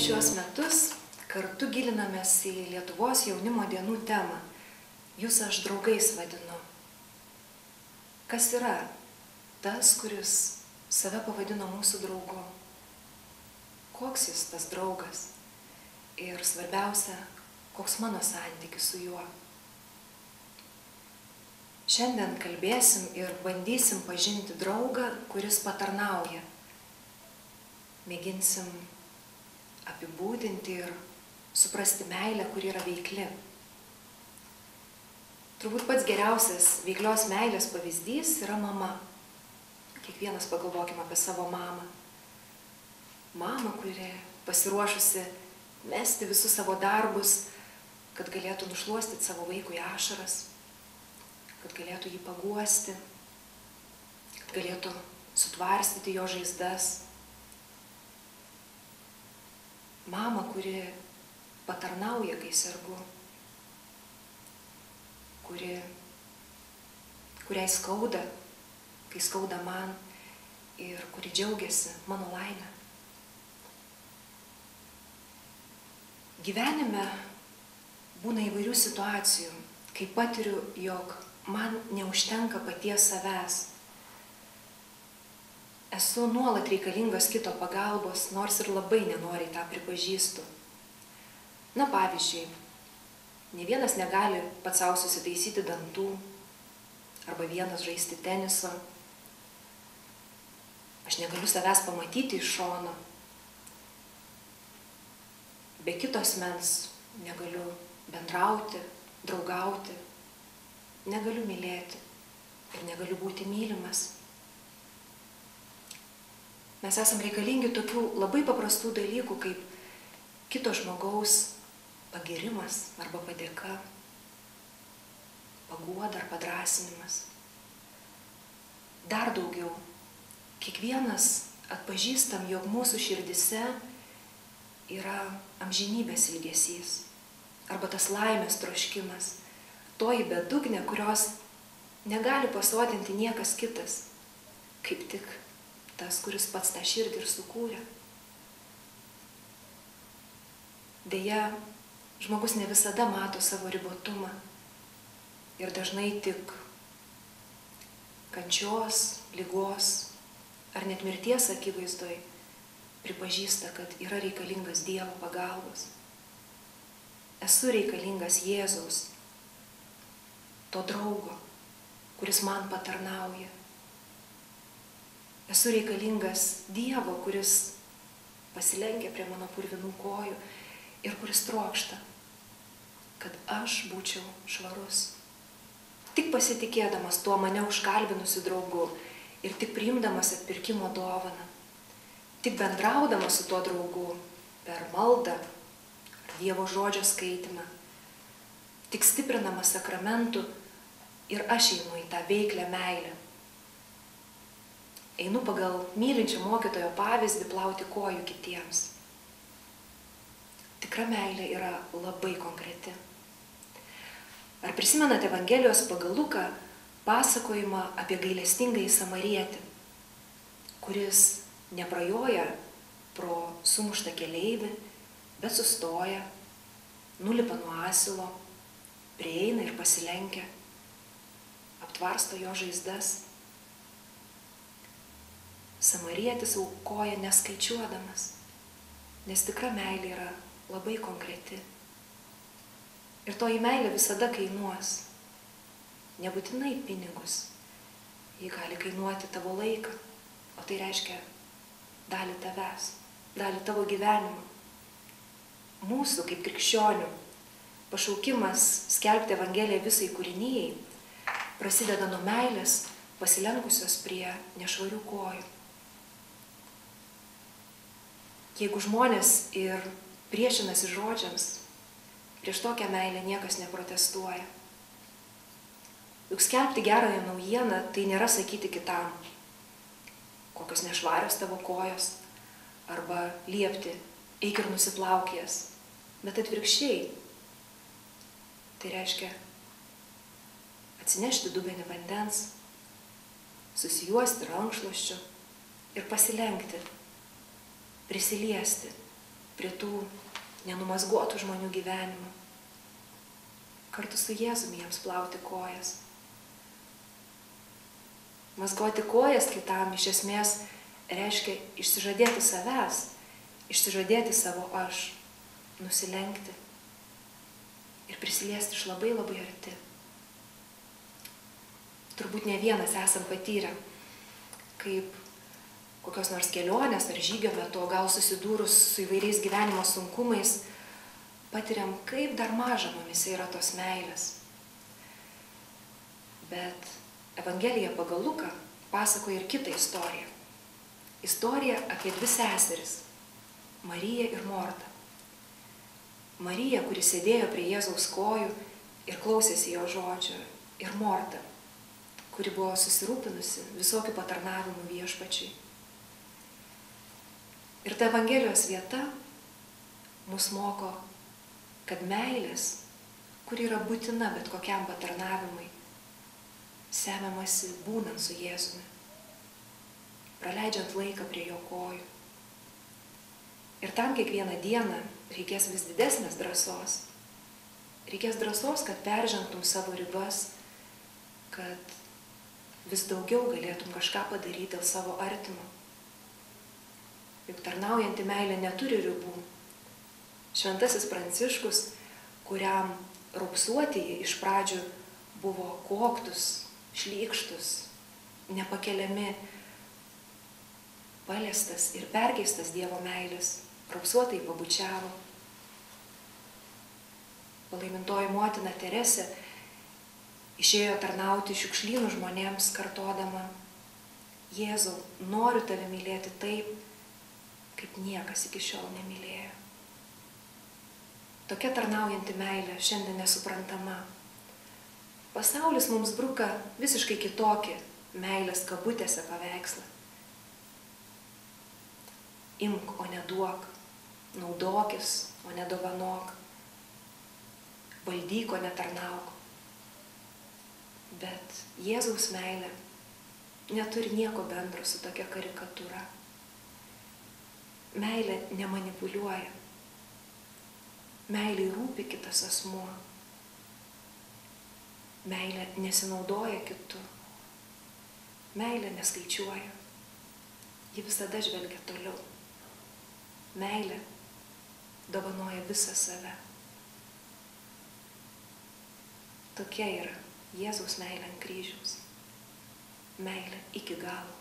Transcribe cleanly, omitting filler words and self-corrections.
šiuos metus kartu gilinamės į Lietuvos jaunimo dienų temą. Jūs aš draugais vadinu. Kas yra tas, kuris save pavadino mūsų draugu? Koks jis tas draugas? Ir svarbiausia, koks mano santykis su juo? Šiandien kalbėsim ir bandysim pažinti draugą, kuris patarnauja. Mėginsim apibūdinti ir suprasti meilę, kuri yra veikli. Turbūt pats geriausias veiklios meilės pavyzdys yra mama. Kiekvienas pagalvokime apie savo mamą. Mamą, kuri pasiruošusi mesti visus savo darbus, kad galėtų nušluostyti savo vaikui ašaras, kad galėtų jį paguosti, kad galėtų sutvarstyti jo žaizdas. Mama, kuri patarnauja, kai sergu, kuriai skauda, kai skauda man ir kuri džiaugiasi mano laimę. Gyvenime būna įvairių situacijų, kai patiriu, jog man neužtenka paties savęs. Esu nuolat reikalingas kito pagalbos, nors ir labai nenoriai tą pripažįstu. Na pavyzdžiui, ne vienas negali pats sau susitaisyti dantų, arba vienas žaisti teniso. Aš negaliu savęs pamatyti iš šono. Be kito asmens negaliu bendrauti, draugauti, negaliu mylėti ir negaliu būti mylimas. Mes esam reikalingi tokių labai paprastų dalykų, kaip kito žmogaus pagirimas arba padėka, paguoda ar padrąsinimas. Dar daugiau, kiekvienas atpažįstam, jog mūsų širdise yra amžinybės ilgesys arba tas laimės troškimas, toji bedugnė, kurios negali pasotinti niekas kitas, kaip tik tas, kuris pats tą širdį ir sukūrė. Deja, žmogus ne visada mato savo ribotumą ir dažnai tik kančios, ligos ar net mirties akivaizdoj pripažįsta, kad yra reikalingas Dievo pagalbos. Esu reikalingas Jėzaus, to draugo, kuris man patarnauja. Esu reikalingas Dievo, kuris pasilenkia prie mano purvinų kojų ir kuris trokšta, kad aš būčiau švarus. Tik pasitikėdamas tuo mane užkalbinusiu draugu ir tik priimdamas atpirkimo dovaną, tik bendraudamas su tuo draugu per maldą ar Dievo žodžio skaitymą, tik stiprinamas sakramentų ir aš einu į tą veiklę meilę. Einu pagal mylinčio mokytojo pavyzdį plauti kojų kitiems. Tikra meilė yra labai konkreti. Ar prisimenate Evangelijos pagal Luką pasakojimą apie gailestingąjį samarietį, kuris neprajoja pro sumuštą keleivį, bet sustoja, nulipa nuo asilo, prieina ir pasilenkia, aptvarsto jo žaizdas. Samarietis aukoja neskaičiuodamas, nes tikra meilė yra labai konkreti. Ir toji meilė visada kainuos. Nebūtinai pinigus. Ji gali kainuoti tavo laiką, o tai reiškia dalį tavęs, dalį tavo gyvenimo. Mūsų kaip krikščionių pašaukimas skelbti Evangeliją visai kūrinijai prasideda nuo meilės pasilenkusios prie nešvarių kojų. Jeigu žmonės ir priešinasi žodžiams, prieš tokią meilę niekas neprotestuoja. Juk skelbti gerąją naujieną tai nėra sakyti kitam, kokios nešvarios tavo kojos, arba liepti, eik ir nusiplaukės, bet atvirkščiai. Tai reiškia atsinešti dubenį vandens, susijuosti rankšluosčiu ir pasilenkti, prisiliesti prie tų nenumazguotų žmonių gyvenimų. Kartu su Jėzumi jiems plauti kojas. Mazgoti kojas kitam iš esmės reiškia išsižadėti savęs, išsižadėti savo aš, nusilenkti ir prisiliesti iš labai labai arti. Turbūt ne vienas esam patyrę, kaip kokios nors kelionės ar žygio metu, gal susidūrus su įvairiais gyvenimo sunkumais, patiriam, kaip dar maža mumise yra tos meilės. Bet Evangelija pagal Luką pasakoja ir kitą istoriją. Istorija apie dvi seseris – Mariją ir Mortą. Marija, kuri sėdėjo prie Jėzaus kojų ir klausėsi jo žodžio, ir Morta, kuri buvo susirūpinusi visokių patarnavimų viešpačiui. Ir ta Evangelijos vieta mus moko, kad meilės, kuri yra būtina bet kokiam patarnavimui, semiamasi būnant su Jėzumi, praleidžiant laiką prie jo kojų. Ir tam kiekvieną dieną reikės vis didesnės drąsos. Reikės drąsos, kad peržengtum savo ribas, kad vis daugiau galėtum kažką padaryti dėl savo artimo. Juk tarnaujanti meilė neturi ribų. Šventasis Pranciškus, kuriam raupsuotieji iš pradžių buvo koktus, šlykštus, nepakeliami, paliestas ir perkeistas Dievo meilės, raupsuotai pabučiavo. Palaimintoji motina Teresė išėjo tarnauti šiukšlynų žmonėms, kartodama: Jėzau, noriu tave mylėti taip, kaip niekas iki šiol nemylėjo. Tokia tarnaujanti meilė šiandien nesuprantama. Pasaulis mums bruka visiškai kitokį meilės kabutėse paveikslą. Imk, o ne duok, naudokis, o ne dovanok, valdyk, o ne tarnauk. Bet Jėzaus meilė neturi nieko bendro su tokia karikatūra. Meilė nemanipuliuoja. Meilė rūpi kitas asmuo. Meilė nesinaudoja kitu. Meilė neskaičiuoja. Ji visada žvelgia toliau. Meilė dovanoja visą save. Tokia yra Jėzaus meilė ant kryžiaus. Meilė iki galo.